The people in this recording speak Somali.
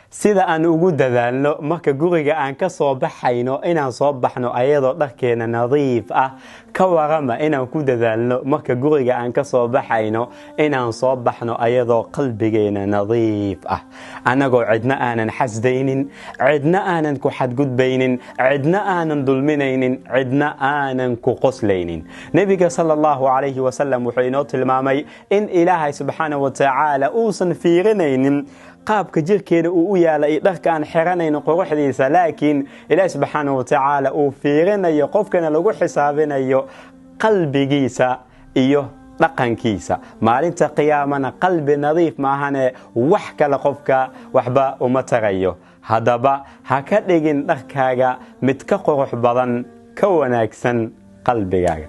sida aan ugu dadaalno marka guriga aan ka soo baxayno inaan soo baxno ayadoo dharkeena nadiif ah ka warama inaan ku dadaalno marka guriga aan ka soo baxayno inaan soo baxno ayadoo qalbigeena nadiif ah anagoo cidna aanan xasdaynin cidna aanan ku xadgudbaynin cidna aanan dulminaynin cidna aanan ku qoslaynin nabiga sallallahu alayhi wasallam wuxuu inoo tilmaamay in ilaahay subhanahu wa ta'ala uusan fiirinaynin qaabka jirkeena uu u yaalay dharka aan xiranayno quruxdiisa laakiin ilaahay subhanahu wa ta'ala uu fiirinayo qofkana lagu xisaabinayo qalbigiisa iyo dhaqankiisa maalinta qiyaamana qalbi nadiif maahane wax kale qofka waxba uma tagayo hadaba ha ka dhigin dharkaaga mid ka qurux badan ka wanaagsan qalbigaaga